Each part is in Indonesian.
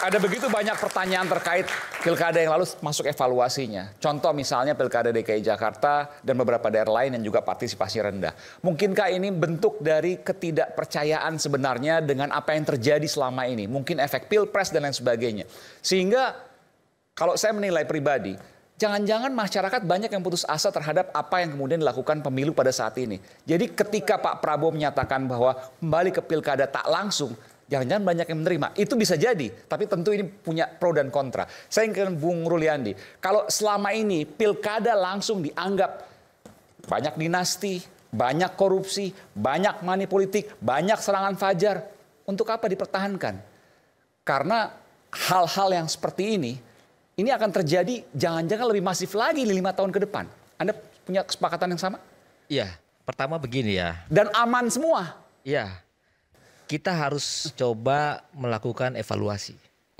Ada begitu banyak pertanyaan terkait pilkada yang lalu masuk evaluasinya. Contoh misalnya pilkada DKI Jakarta dan beberapa daerah lain yang juga partisipasi rendah. Mungkinkah ini bentuk dari ketidakpercayaan sebenarnya dengan apa yang terjadi selama ini? Mungkin efek pilpres dan lain sebagainya. Sehingga kalau saya menilai pribadi, jangan-jangan masyarakat banyak yang putus asa terhadap apa yang kemudian dilakukan pemilu pada saat ini. Jadi ketika Pak Prabowo menyatakan bahwa kembali ke pilkada tak langsung, jangan-jangan banyak yang menerima. Itu bisa jadi, tapi tentu ini punya pro dan kontra. Saya ingin Bung Ruliandi, kalau selama ini pilkada langsung dianggap banyak dinasti, banyak korupsi, banyak money politik, banyak serangan fajar, untuk apa dipertahankan? Karena hal-hal yang seperti ini akan terjadi jangan-jangan lebih masif lagi 5 tahun ke depan. Anda punya kesepakatan yang sama? Iya, pertama begini ya. Dan aman semua? Iya. Kita harus coba melakukan evaluasi,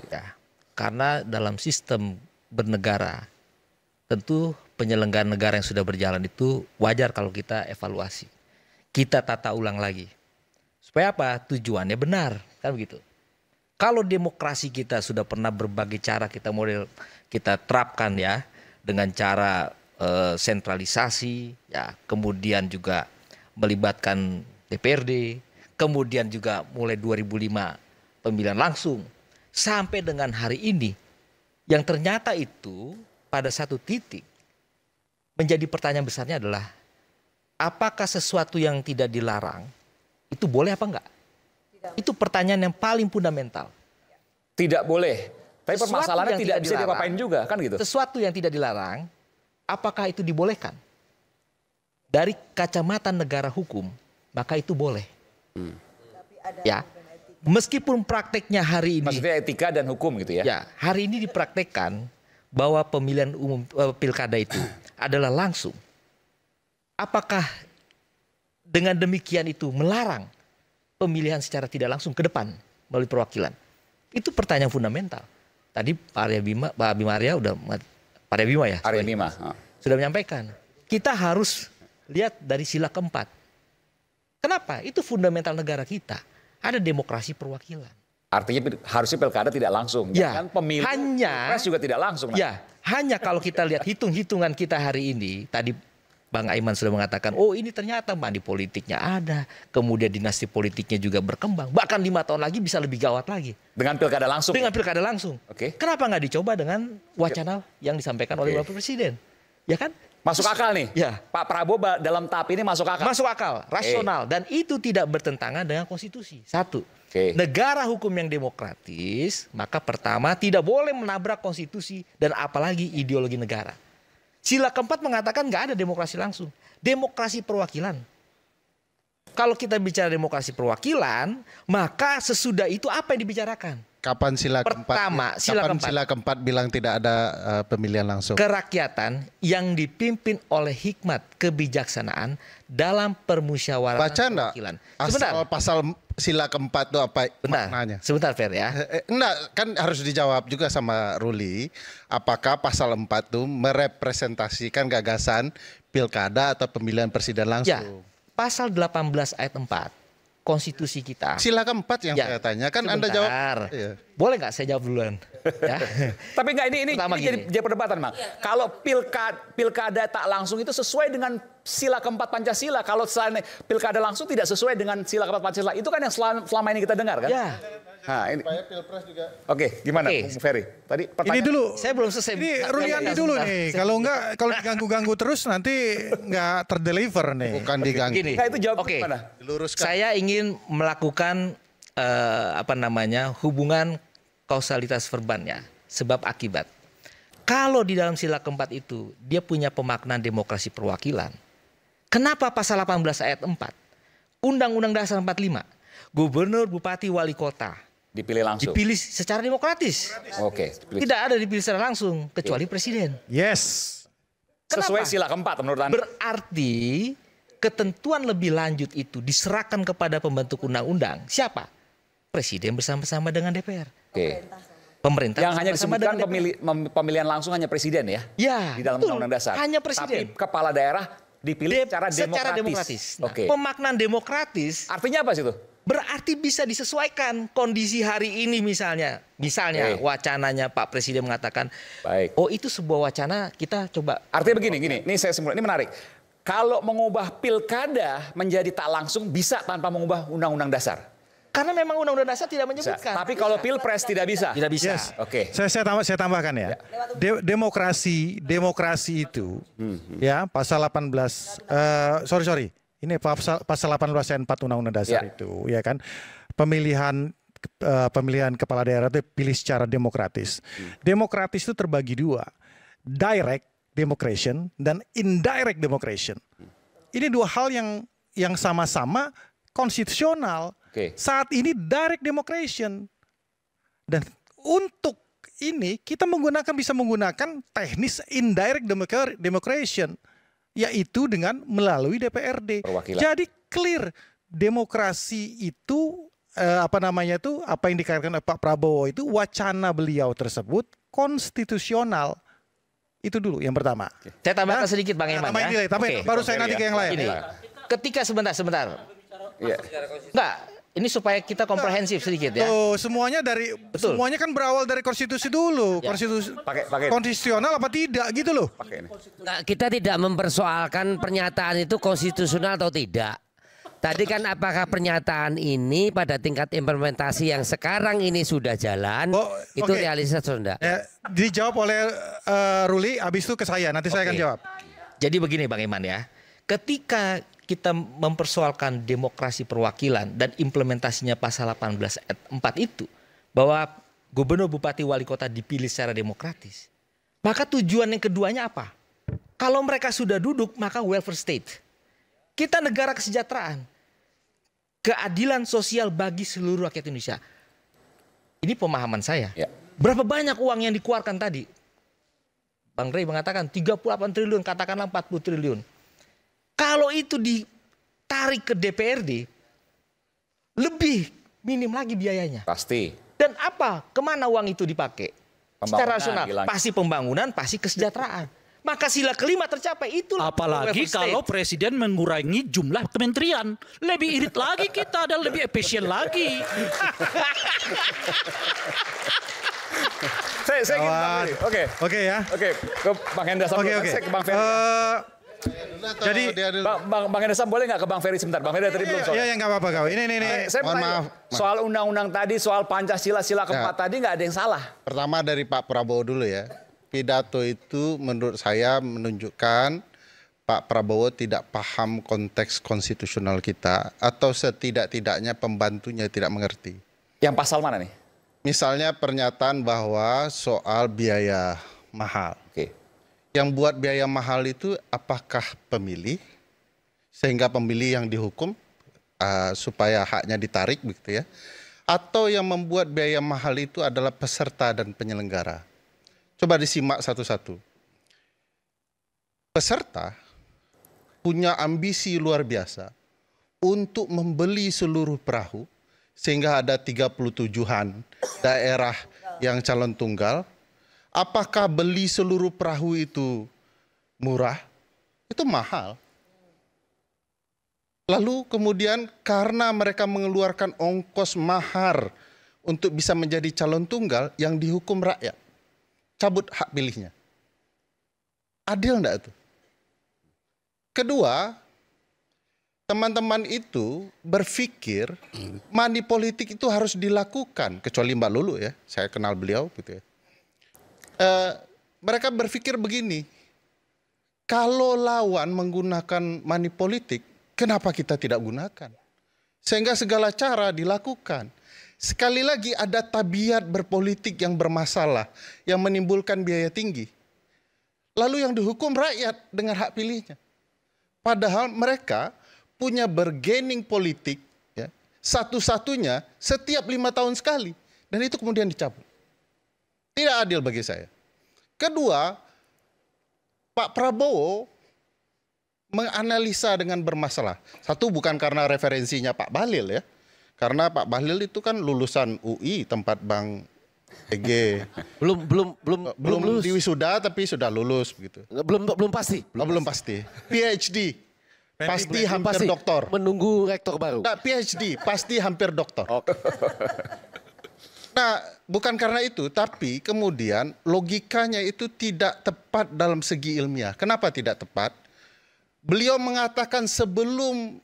ya. Karena dalam sistem bernegara, tentu penyelenggaraan negara yang sudah berjalan itu wajar kalau kita evaluasi. Kita tata ulang lagi. Supaya apa? Tujuannya benar, kan begitu. Kalau demokrasi kita sudah pernah berbagai cara kita terapkan ya, dengan cara sentralisasi, ya, kemudian juga melibatkan DPRD. Kemudian juga mulai 2005 pemilihan langsung sampai dengan hari ini yang ternyata itu pada satu titik menjadi pertanyaan besarnya adalah apakah sesuatu yang tidak dilarang itu boleh apa enggak? Itu pertanyaan yang paling fundamental. Tidak boleh. Tapi permasalahannya tidak bisa diapa-apain juga kan gitu. Sesuatu yang tidak dilarang apakah itu dibolehkan? Dari kacamata negara hukum maka itu boleh. Ya, meskipun prakteknya hari ini, maksudnya etika dan hukum gitu ya? Ya, hari ini dipraktekkan bahwa pemilihan umum pilkada itu adalah langsung. Apakah dengan demikian itu melarang pemilihan secara tidak langsung ke depan melalui perwakilan? Itu pertanyaan fundamental. Tadi Pak Bima Arya sudah menyampaikan. Kita harus lihat dari sila keempat. Kenapa? Itu fundamental negara kita. Ada demokrasi perwakilan. Artinya harusnya pilkada tidak langsung. Ya, kan pemilu pilpres juga tidak langsung. Ya, hanya kalau kita lihat hitung-hitungan kita hari ini, tadi Bang Aiman sudah mengatakan, oh ini ternyata money politiknya ada, kemudian dinasti politiknya juga berkembang, bahkan 5 tahun lagi bisa lebih gawat lagi. Dengan pilkada langsung? Dengan pilkada langsung. Oke. Kenapa nggak dicoba dengan wacana yang disampaikan oleh Bapak Presiden? Ya kan? Masuk akal nih? Ya. Pak Prabowo dalam tahap ini masuk akal? Masuk akal, rasional. Dan itu tidak bertentangan dengan konstitusi. Satu, negara hukum yang demokratis, maka pertama tidak boleh menabrak konstitusi dan apalagi ideologi negara. Sila keempat mengatakan nggak ada demokrasi langsung. Demokrasi perwakilan. Kalau kita bicara demokrasi perwakilan, maka sesudah itu apa yang dibicarakan? Kapan sila keempat bilang tidak ada pemilihan langsung? Kerakyatan yang dipimpin oleh hikmat kebijaksanaan dalam permusyawaratan perwakilan. Asal pasal sila keempat itu apa maknanya? Sebentar Fer ya. Enggak, kan harus dijawab juga sama Ruli. Apakah pasal 4 itu merepresentasikan gagasan pilkada atau pemilihan presiden langsung? Ya, pasal 18 ayat 4. Konstitusi kita. Sila keempat yang saya tanya kan sebentar. Anda jawab. Iya. Boleh nggak saya jawab duluan? Ya. Tapi nggak ini jadi perdebatan, Bang. Kalau pilkada tak langsung itu sesuai dengan sila keempat Pancasila. Kalau pilkada langsung tidak sesuai dengan sila keempat Pancasila. Itu kan yang selama ini kita dengar kan? Ya. Nah, ini. Supaya pilpres juga. Oke, gimana Bung Ferry? Tadi pertanyaan. Ini dulu. Saya belum selesai. Ini Ruliandi dulu nih. Kalau diganggu-ganggu terus nanti nggak terdeliver nih. Bukan diganggu. Gini. Nah, itu jawab gimana? Diluruskan. Saya ingin melakukan hubungan kausalitas verbannya, sebab akibat. Kalau di dalam sila keempat itu dia punya pemaknaan demokrasi perwakilan. Kenapa pasal 18 ayat 4? Undang-Undang Dasar 45. Gubernur, bupati, wali kota dipilih langsung. Dipilih secara demokratis. Oke. Tidak ada dipilih secara langsung kecuali presiden. Yes. Sesuai sila keempat menurut Anda. Berarti ketentuan lebih lanjut itu diserahkan kepada pembentuk undang-undang. Siapa? Presiden bersama-sama dengan DPR. Oke. Pemerintah yang hanya disebutkan pemilihan langsung hanya presiden ya? Ya. Di dalam undang-undang dasar. Hanya presiden. Tapi kepala daerah dipilih secara demokratis. Nah, Oke. pemaknaan demokratis Artinya apa sih itu? berarti bisa disesuaikan kondisi hari ini misalnya. Misalnya Oke. wacananya Pak Presiden mengatakan, Baik. oh itu sebuah wacana kita coba. Artinya begini, ini saya ini menarik. Kalau mengubah pilkada menjadi tak langsung bisa tanpa mengubah undang-undang dasar. Karena memang undang-undang dasar tidak Bisa. menyebutkan. Tapi kalau pilpres tidak bisa. Tidak bisa. Yes. Oke. Saya tambahkan ya. Demokrasi itu ya pasal 18 sorry. Ini pasal 18 ayat 4 Undang-Undang Dasar Ya. itu ya kan. Pemilihan kepala daerah itu pilih secara demokratis. Demokratis itu terbagi dua. Direct democration dan indirect democration. Ini dua hal yang sama-sama konstitusional. Oke. Saat ini direct democration. Dan untuk ini kita bisa menggunakan teknis indirect democration, yaitu dengan melalui DPRD. Perwakilan. Jadi clear demokrasi itu apa yang dikatakan oleh Pak Prabowo itu wacana beliau tersebut konstitusional. Itu dulu yang pertama. Saya tambahkan sedikit Bang Eman Tambahin ya. nilai, tambahin. Oke. Baru saya nanti ke yang lain. Ini, ketika sebentar. Iya. Enggak, ini supaya kita komprehensif sedikit ya. Tuh, semuanya Betul. semuanya kan berawal dari konstitusi dulu. Ya. Konstitusi Pakai. konstitusional apa tidak gitu loh. Pakai ini. Nah, kita tidak mempersoalkan pernyataan itu konstitusional atau tidak. Tadi kan apakah pernyataan ini pada tingkat implementasi yang sekarang ini sudah jalan, Oh, itu oke. realistis atau tidak? Dijawab oleh Ruli, habis itu ke saya. Nanti saya akan Oke. jawab. Jadi begini Bang Eman ya. Ketika kita mempersoalkan demokrasi perwakilan dan implementasinya pasal 18 ayat 4 itu, bahwa gubernur, bupati, wali kota dipilih secara demokratis, maka tujuan yang keduanya apa? Kalau mereka sudah duduk, maka welfare state. Kita negara kesejahteraan. Keadilan sosial bagi seluruh rakyat Indonesia. Ini pemahaman saya. Ya. Berapa banyak uang yang dikeluarkan tadi? Bang Rey mengatakan 38 triliun, katakanlah 40 triliun. Kalau itu ditarik ke DPRD, lebih minim lagi biayanya. Pasti. Dan apa? Kemana uang itu dipakai? Pembangunan, Secara rasional, bilang. pasti pembangunan, pasti kesejahteraan. Maka sila kelima tercapai, itulah Apalagi welfare kalau state. presiden mengurangi jumlah kementerian. Lebih irit lagi kita dan lebih efisien lagi. Saya ingin Bang Ferry. Oke. Oke ya. Oke, ke Bang Hendra Sam. Oke. Saya ke Bang Ferry. Jadi, Bang Hendra Sam boleh nggak ke Bang Ferry sebentar? Bang Ferry tadi belum soal. ya nggak apa-apa kau. Ini. Saya Mohon bertanya, maaf. soal undang-undang tadi, soal Pancasila, sila keempat tadi nggak ada yang salah. Pertama dari Pak Prabowo dulu ya. Pidato itu menurut saya menunjukkan Pak Prabowo tidak paham konteks konstitusional kita atau setidak-tidaknya pembantunya tidak mengerti. Yang pasal mana nih? Misalnya pernyataan bahwa soal biaya mahal. Oke. Yang buat biaya mahal itu apakah pemilih sehingga pemilih yang dihukum supaya haknya ditarik begitu ya. Atau yang membuat biaya mahal itu adalah peserta dan penyelenggara. Coba disimak satu-satu. Peserta punya ambisi luar biasa untuk membeli seluruh perahu sehingga ada 37-an daerah yang calon tunggal. Apakah beli seluruh perahu itu murah? Itu mahal. Lalu kemudian karena mereka mengeluarkan ongkos mahar untuk bisa menjadi calon tunggal yang dihukum rakyat. Cabut hak pilihnya. Adil enggak itu? Kedua, teman-teteman itu berpikir money politik itu harus dilakukan. Kecuali Mbak Lulu ya, saya kenal beliau gitu ya. Mereka berpikir begini, kalau lawan menggunakan money politik, kenapa kita tidak gunakan? Sehingga segala cara dilakukan. Sekali lagi ada tabiat berpolitik yang bermasalah, yang menimbulkan biaya tinggi. Lalu yang dihukum rakyat dengan hak pilihnya. Padahal mereka punya bargaining politik, ya, satu-satunya setiap 5 tahun sekali. Dan itu kemudian dicabut. Tidak adil bagi saya. Kedua, Pak Prabowo menganalisa dengan bermasalah. Satu, bukan karena referensinya Pak Bahlil ya. Karena Pak Bahlil itu kan lulusan UI tempat Bang EG. Belum lulus. Di wisuda tapi sudah lulus begitu. Belum pasti. Belum pasti. PhD. Pasti hampir Pasti. doktor. Menunggu rektor baru. Nah, PhD pasti hampir doktor. Nah, bukan karena itu, tapi kemudian logikanya itu tidak tepat dalam segi ilmiah. Kenapa tidak tepat? Beliau mengatakan sebelum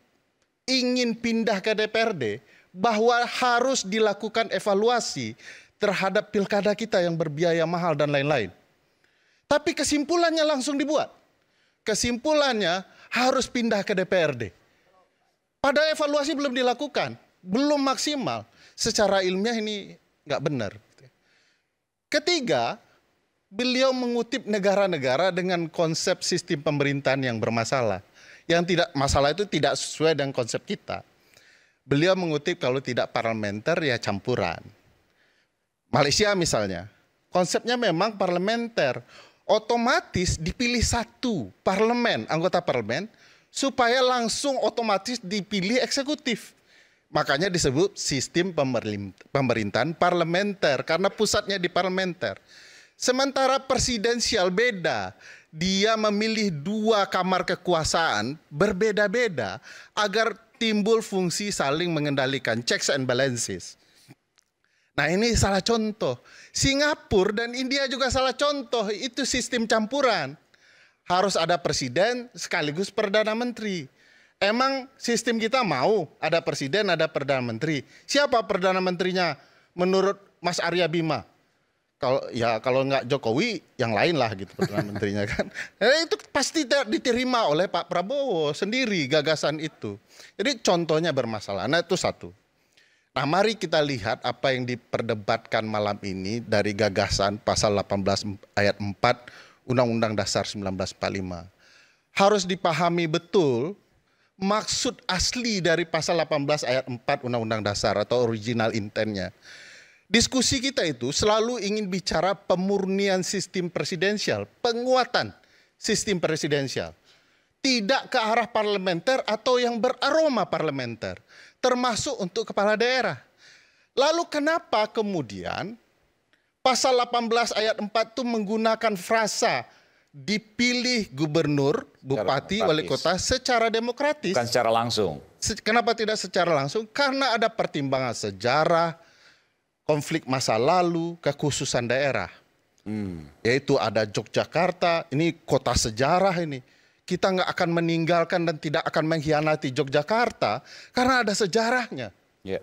ingin pindah ke DPRD bahwa harus dilakukan evaluasi terhadap pilkada kita yang berbiaya mahal dan lain-lain. Tapi kesimpulannya langsung dibuat. Kesimpulannya harus pindah ke DPRD. Padahal evaluasi belum dilakukan, belum maksimal. Secara ilmiah ini nggak benar. Ketiga, beliau mengutip negara-negara dengan konsep sistem pemerintahan yang bermasalah. Yang tidak masalah itu tidak sesuai dengan konsep kita. Beliau mengutip kalau tidak parlementer ya campuran. Malaysia misalnya, konsepnya memang parlementer. Otomatis dipilih satu parlemen, anggota parlemen, supaya langsung otomatis dipilih eksekutif. Makanya disebut sistem pemerintahan parlementer, karena pusatnya di parlementer. Sementara presidensial beda, dia memilih 2 kamar kekuasaan berbeda-beda agar timbul fungsi saling mengendalikan, checks and balances. Nah ini salah contoh. Singapura dan India juga salah contoh. Itu sistem campuran. Harus ada presiden sekaligus perdana menteri. Emang sistem kita mau ada presiden, ada perdana menteri. Siapa perdana menterinya menurut Mas Arya Bima? Kalau nggak Jokowi, yang lain lah gitu perdana menterinya kan. Itu pasti diterima oleh Pak Prabowo sendiri gagasan itu. Jadi contohnya bermasalah. Nah itu satu. Nah mari kita lihat apa yang diperdebatkan malam ini dari gagasan pasal 18 ayat 4 Undang-Undang Dasar 1945. Harus dipahami betul maksud asli dari pasal 18 ayat 4 Undang-Undang Dasar atau original intentnya. Diskusi kita itu selalu ingin bicara pemurnian sistem presidensial, penguatan sistem presidensial. Tidak ke arah parlementer atau yang beraroma parlementer, termasuk untuk kepala daerah. Lalu kenapa kemudian pasal 18 ayat 4 itu menggunakan frasa dipilih gubernur, bupati, wali kota secara demokratis? Bukan secara langsung. Kenapa tidak secara langsung? Karena ada pertimbangan sejarah, konflik masa lalu, kekhususan daerah. Yaitu ada Yogyakarta, ini kota sejarah ini. Kita nggak akan meninggalkan dan tidak akan mengkhianati Yogyakarta karena ada sejarahnya. Ya.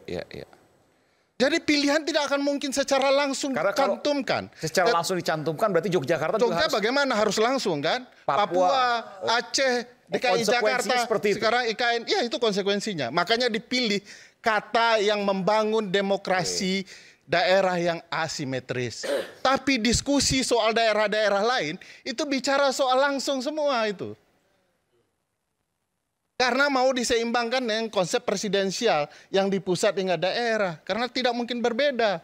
Jadi pilihan tidak akan mungkin secara langsung dicantumkan. Secara langsung dicantumkan berarti Yogyakarta juga harus, bagaimana harus langsung kan? Papua, Aceh, DKI Jakarta, sekarang IKN, ya itu konsekuensinya. Makanya dipilih kata yang membangun demokrasi daerah yang asimetris. Tapi diskusi soal daerah-daerah lain itu bicara soal langsung semua itu. Karena mau diseimbangkan dengan konsep presidensial yang di pusat hingga daerah. Karena tidak mungkin berbeda.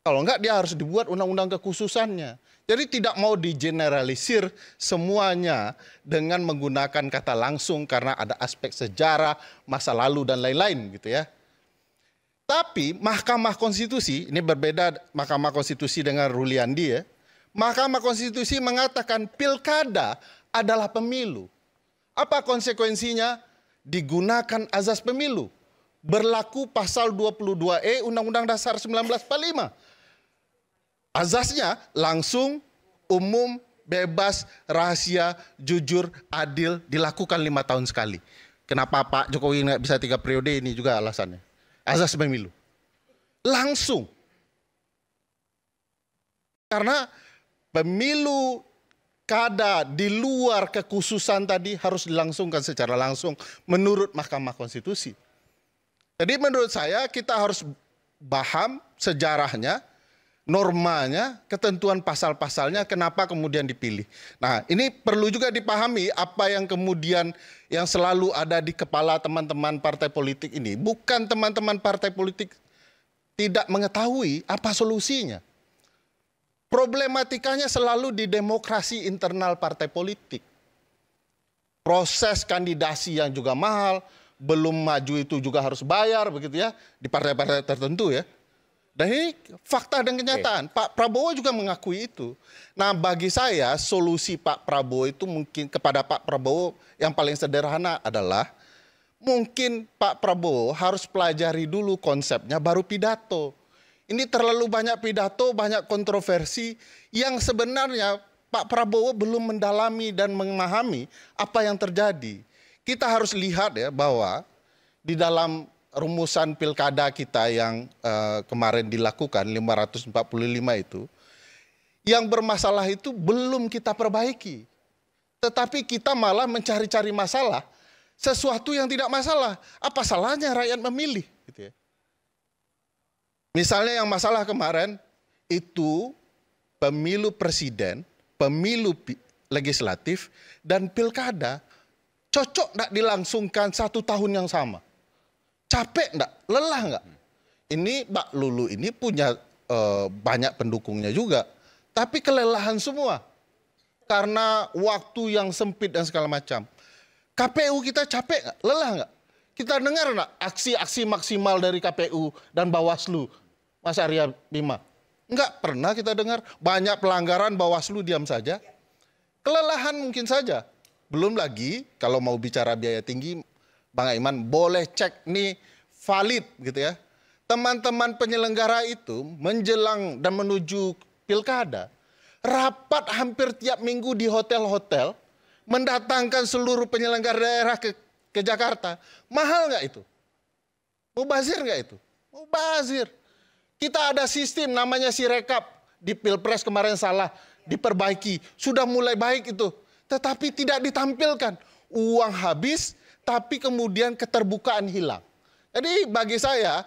Kalau enggak dia harus dibuat undang-undang kekhususannya. Jadi tidak mau digeneralisir semuanya dengan menggunakan kata langsung karena ada aspek sejarah, masa lalu dan lain-lain gitu ya. Tapi Mahkamah Konstitusi, ini berbeda Mahkamah Konstitusi dengan Ruliandi ya. Mahkamah Konstitusi mengatakan pilkada adalah pemilu. Apa konsekuensinya? Digunakan azas pemilu. Berlaku pasal 22E Undang-Undang Dasar 1945. Azasnya langsung, umum, bebas, rahasia, jujur, adil, dilakukan 5 tahun sekali. Kenapa Pak Jokowi nggak bisa 3 periode ini juga alasannya. Azas pemilu. Langsung. Karena pemilu kada di luar kekhususan tadi harus dilangsungkan secara langsung menurut Mahkamah Konstitusi. Jadi menurut saya kita harus paham sejarahnya, normanya, ketentuan pasal-pasalnya, kenapa kemudian dipilih. Nah ini perlu juga dipahami apa yang kemudian yang selalu ada di kepala teman-teman partai politik ini. Bukan teman-teman partai politik tidak mengetahui apa solusinya. Problematikanya selalu di demokrasi internal partai politik. Proses kandidasi yang juga mahal, belum maju itu juga harus bayar begitu ya, di partai-partai tertentu ya. Dan ini fakta dan kenyataan. Pak Prabowo juga mengakui itu. Nah, bagi saya solusi Pak Prabowo itu mungkin kepada Pak Prabowo yang paling sederhana adalah mungkin Pak Prabowo harus pelajari dulu konsepnya baru pidato. Ini terlalu banyak pidato, banyak kontroversi yang sebenarnya Pak Prabowo belum mendalami dan memahami apa yang terjadi. Kita harus lihat ya bahwa di dalam rumusan pilkada kita yang kemarin dilakukan 545 itu, yang bermasalah itu belum kita perbaiki. Tetapi kita malah mencari-cari masalah, sesuatu yang tidak masalah. Apa salahnya rakyat memilih? Gitu ya. Misalnya yang masalah kemarin itu pemilu presiden, pemilu legislatif, dan pilkada cocok tidak dilangsungkan 1 tahun yang sama. Capek enggak? Lelah enggak? Ini Mbak Lulu ini punya banyak pendukungnya juga. Tapi kelelahan semua. Karena waktu yang sempit dan segala macam. KPU kita capek enggak? Lelah enggak? Kita dengar enggak aksi-aksi maksimal dari KPU dan Bawaslu, Mas Arya Bima? Enggak pernah kita dengar. Banyak pelanggaran, Bawaslu diam saja. Kelelahan mungkin saja. Belum lagi kalau mau bicara biaya tinggi, Bang Aiman boleh cek nih valid gitu ya. Teman-teman penyelenggara itu menjelang dan menuju pilkada, rapat hampir tiap minggu di hotel-hotel, mendatangkan seluruh penyelenggara daerah ke Jakarta. Mahal nggak itu? Mubazir nggak itu? Mubazir. Kita ada sistem namanya Sirekap di Pilpres kemarin salah, diperbaiki. Sudah mulai baik itu. Tetapi tidak ditampilkan. Uang habis, tapi kemudian keterbukaan hilang. Jadi bagi saya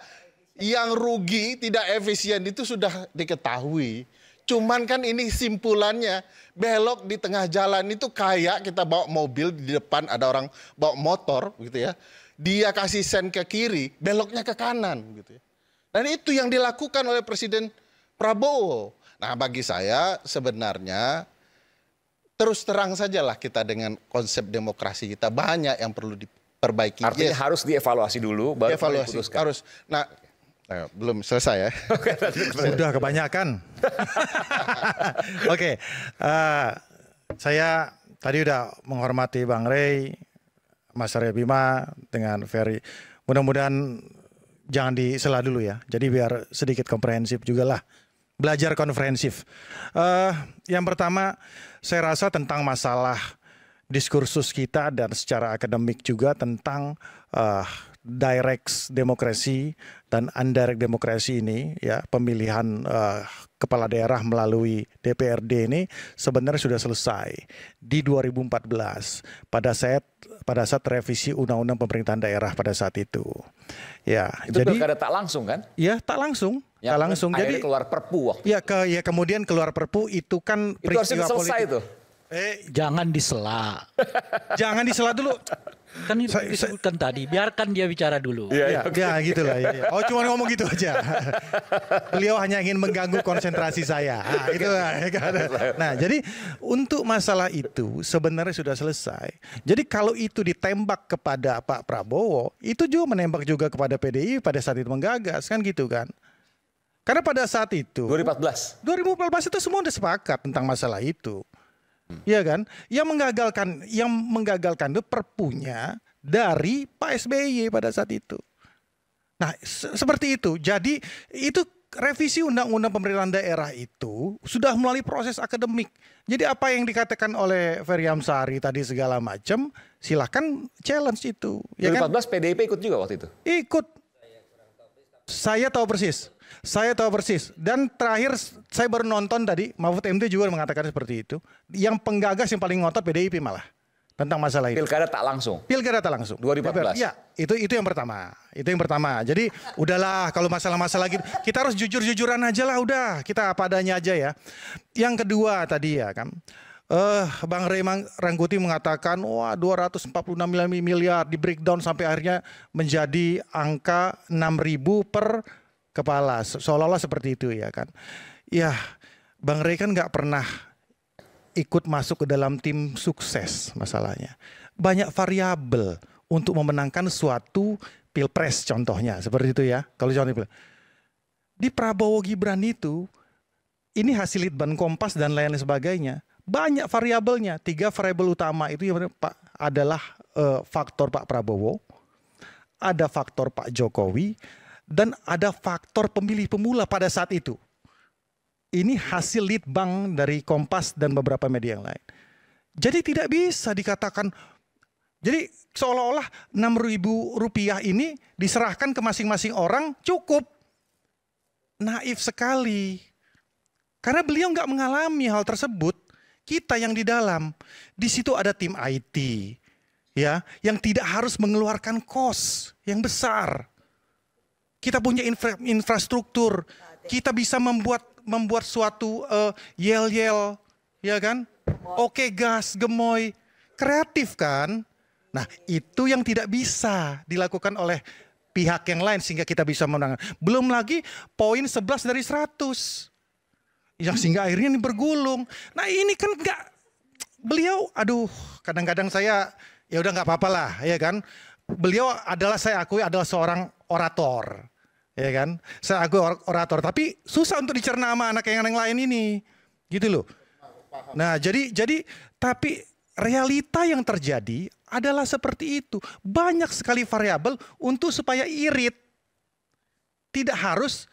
yang rugi tidak efisien itu sudah diketahui. Cuman kan ini simpulannya belok di tengah jalan itu kayak kita bawa mobil di depan ada orang bawa motor gitu ya. Dia kasih sen ke kiri, beloknya ke kanan gitu ya. Dan itu yang dilakukan oleh Presiden Prabowo. Nah bagi saya sebenarnya terus terang sajalah kita dengan konsep demokrasi kita banyak yang perlu diperbaiki. Artinya harus dievaluasi dulu baru dievaluasi diputuskan. harus. Nah, belum selesai ya. Sudah kebanyakan. Oke, saya tadi udah menghormati Bang Rey, Mas Arya Bima dengan Ferry. Mudah-mudahan jangan disela dulu ya. Jadi biar sedikit komprehensif juga lah. Belajar komprehensif. Yang pertama, saya rasa tentang masalah diskursus kita dan secara akademik juga tentang direct demokrasi dan indirect demokrasi ini ya, pemilihan kepala daerah melalui DPRD ini sebenarnya sudah selesai di 2014 pada saat revisi undang-undang pemerintahan daerah pada saat itu. Ya, Itu jadi pilkada tak langsung kan? ya tak langsung. Yang Tak langsung. akhirnya Jadi keluar Perpu waktu. ya kemudian keluar Perpu itu kan Itu harusnya peristiwa selesai politik. tuh. Jangan disela. Jangan disela dulu. Kan itu disebutkan tadi, biarkan dia bicara dulu. Ya, ya gitulah. Ya. Oh cuma ngomong gitu aja. Beliau hanya ingin mengganggu konsentrasi saya. Nah, itu. Nah jadi untuk masalah itu sebenarnya sudah selesai. Jadi kalau itu ditembak kepada Pak Prabowo, itu juga menembak juga kepada PDI pada saat itu menggagas kan gitu kan. Karena pada saat itu 2014. itu semua udah sepakat tentang masalah itu. Iya kan? Yang menggagalkan itu perpunya dari Pak SBY pada saat itu. Nah, seperti itu. Jadi itu revisi undang-undang pemerintahan daerah itu sudah melalui proses akademik. Jadi apa yang dikatakan oleh Ferry Amsari tadi segala macam, silakan challenge itu. Ya 2014 kan? PDIP ikut juga waktu itu. Ikut. Saya tahu persis. Dan terakhir saya baru nonton tadi, Mahfud MD juga mengatakan seperti itu. Yang penggagas yang paling ngotot PDIP malah tentang masalah itu. Pilkada tak langsung. Pilkada tak langsung. 2014. Ya, itu yang pertama. Itu yang pertama. Jadi udahlah kalau masalah-masalah gitu, kita harus jujur-jujuran aja lah udah. Kita apa adanya aja ya. Yang kedua tadi ya kan. Bang Rey Rangkuti mengatakan wah 246 miliar di breakdown sampai akhirnya menjadi angka 6.000 per kepala, seolah-olah seperti itu ya kan. Ya, Bang Rey kan nggak pernah ikut masuk ke dalam tim sukses masalahnya. Banyak variabel untuk memenangkan suatu pilpres contohnya, seperti itu ya. Kalau contohnya di Prabowo Gibran itu, ini hasil Litbang Kompas dan lain sebagainya, banyak variabelnya. 3 variabel utama itu yang adalah faktor Pak Prabowo, ada faktor Pak Jokowi, dan ada faktor pemilih pemula pada saat itu. Ini hasil Litbang dari Kompas dan beberapa media yang lain. Jadi tidak bisa dikatakan, jadi seolah-olah Rp6.000 ini diserahkan ke masing-masing orang cukup. Naif sekali. Karena beliau nggak mengalami hal tersebut. Kita yang di dalam, di situ ada tim IT, ya, yang tidak harus mengeluarkan kos yang besar. Kita punya infrastruktur, kita bisa membuat suatu yel-yel, ya kan? Oke gas, gemoy, kreatif kan? Nah itu yang tidak bisa dilakukan oleh pihak yang lain sehingga kita bisa menang. Belum lagi poin 11 dari 100. Yang sehingga akhirnya ini bergulung. Nah ini kan enggak, beliau aduh kadang-kadang saya ya udah nggak apa-apa lah ya kan. Beliau adalah, saya akui adalah seorang orator. Ya kan, saya akui orator, tapi susah untuk dicerna sama anak yang lain ini, gitu loh. Nah, jadi tapi realita yang terjadi adalah seperti itu. Banyak sekali variabel untuk supaya irit. Tidak harus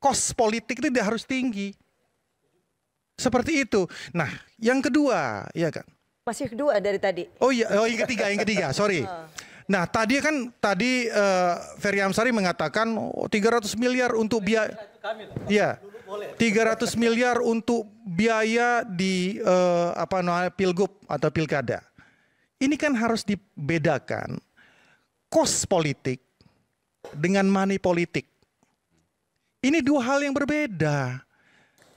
kos politik itu tidak harus tinggi. Seperti itu. Nah, yang kedua, ya kan. Masih kedua dari tadi. Oh iya, yang ketiga, sorry. Nah tadi Ferry Amsari mengatakan 300 miliar untuk biaya, ya 300 miliar untuk biaya di pilgub atau pilkada. Ini kan harus dibedakan kos politik dengan money politik. Ini 2 hal yang berbeda.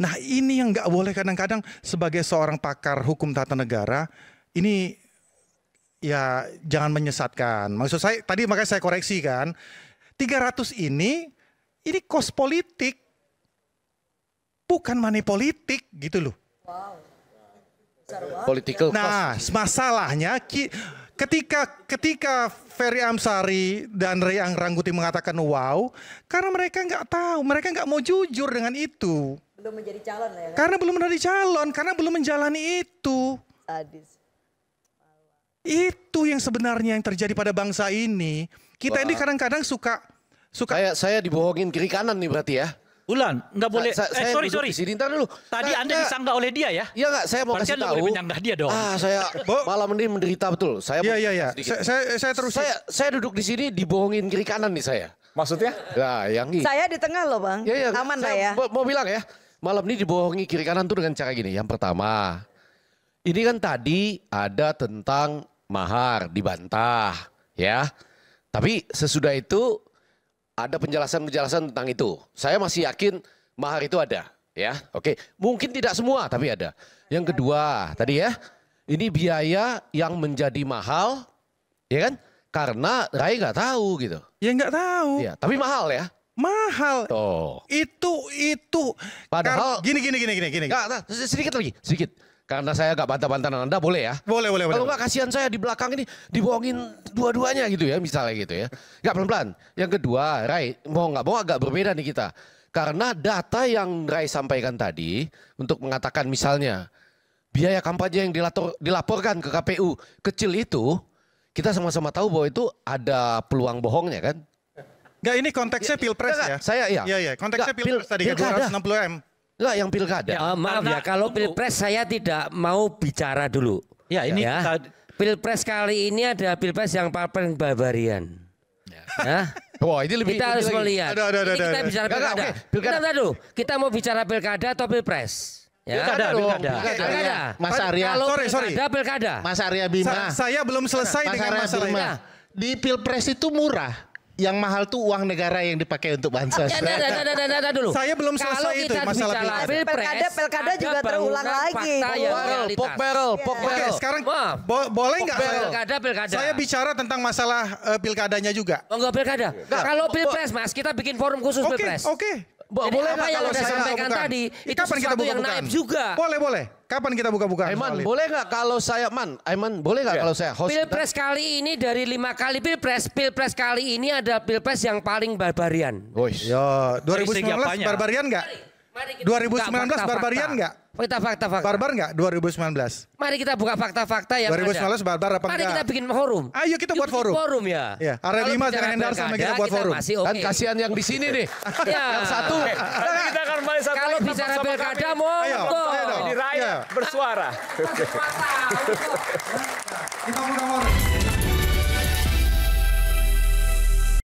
Nah ini yang nggak boleh kadang-kadang sebagai seorang pakar hukum tata negara ini. Ya jangan menyesatkan. Maksud saya tadi makanya saya koreksi kan. 300 ini kos politik. Bukan money politik gitu loh. Wow. Political nah, cost. masalahnya ketika Ferry Amsari dan Ray Rangkuti mengatakan wow, karena mereka nggak tahu, mereka nggak mau jujur dengan itu. Belum menjadi calon lah ya kan? Karena belum menjadi calon, karena belum menjalani itu. Sadis. Itu yang sebenarnya yang terjadi pada bangsa ini. Kita ini kadang-kadang suka Saya dibohongin kiri kanan nih berarti ya. Ulan, nggak boleh. Saya Sorry. duduk di sini, ntar dulu. Tadi Anda disanggah oleh dia ya? Iya nggak, saya mau Berarti kasih Anda tahu. boleh menyanggah dia dong. Saya malam ini menderita betul. Saya Iya. Saya terus. Saya duduk di sini dibohongin kiri kanan nih saya. Maksudnya? Nah, yang ini. Saya di tengah loh Bang. Ya, Aman lah saya ya. Mau bilang ya, malam ini dibohongi kiri kanan tuh dengan cara gini. Yang pertama, ini kan tadi ada tentang mahar dibantah, ya. Tapi sesudah itu ada penjelasan-penjelasan tentang itu. Saya masih yakin mahar itu ada, ya. Oke, mungkin tidak semua, tapi ada. Yang kedua, tadi ya, ini biaya yang menjadi mahal, ya kan? Karena Rai nggak tahu gitu. Ya nggak tahu. Ya, tapi mahal ya. Mahal. Oh. Itu. Padahal Gini. Nggak, sedikit lagi, sedikit. Karena saya nggak bantah-bantahan Anda, boleh ya? Boleh. Kalau nggak kasihan saya di belakang ini dibohongin dua-duanya gitu ya, misalnya gitu ya. Nggak pelan-pelan. Yang kedua, Rai, mau nggak mau agak berbeda nih kita. Karena data yang Rai sampaikan tadi untuk mengatakan misalnya biaya kampanye yang dilaporkan ke KPU kecil itu, kita sama-sama tahu bahwa itu ada peluang bohongnya kan? Nggak, ini konteksnya pilpres ya? Iya, konteksnya pilpres tadi, 260 M. Enggak, yang pilkada. Nah, karena ya, Maaf ya, kalau pilpres saya tidak mau bicara dulu. Ya, ini Pilpres kali ini ada pilpres yang paling barbarian. Ya. Wah, ini lebih Kita harus lagi. melihat. Ada. Kita bicara pilkada. Oke, pilkada. Bentar dulu. Kita mau bicara pilkada atau pilpres? Ya. Pilkada. Mas Arya, Kalau sorry. pilkada. Mas Arya Bima. Saya belum selesai Mas dengan Arya masalah Bima. ini. Di Pilpres itu murah. Yang mahal tuh uang negara yang dipakai untuk bansos. Nah, dulu. Saya belum selesai Kalau itu kita masalah bicara pilpres. Pilkada ada juga terulang bangunan lagi. fakta yang realitas. Pork barrel. Oke, sekarang Maaf. boleh nggak Pilkada. saya bicara tentang masalah pilkadanya juga? Oh enggak pilkada. Kalau pilpres Mas, kita bikin forum khusus pilpres. Oke. Jadi boleh apa nggak yang kalau Anda saya sampaikan buka-bukaan? tadi itu Kapan kita sesuatu yang buka-bukaan? naif juga. Boleh. Kapan kita buka-bukaan? Aiman, soal itu? boleh nggak kalau saya Aiman, boleh nggak kalau saya host? Pilpres kali ini dari 5 kali pilpres kali ini ada pilpres yang paling barbarian. Wois. Yo, Dari segi 2019 apanya? barbarian nggak? Mari kita 2019 buka fakta-fakta. barbarian nggak? Fakta-fakta. Barbar nggak 2019? Mari kita buka fakta-fakta yang 2019 ada. barbar apa Mari enggak? kita bikin forum. Ayo kita buat Bikin forum. Forum ya. Ya, Arya Kalau Bima bicara dengan Hendar sama pilkada, kita buat forum. masih Kan oke. kasihan yang di sini nih. Ya. Yang satu. Nanti kita akan kembali satu Kalau lagi bicara bersama pilkada kami. mau Ayo dong. Di Rakyat Iya. Bersuara. Kita buka forum.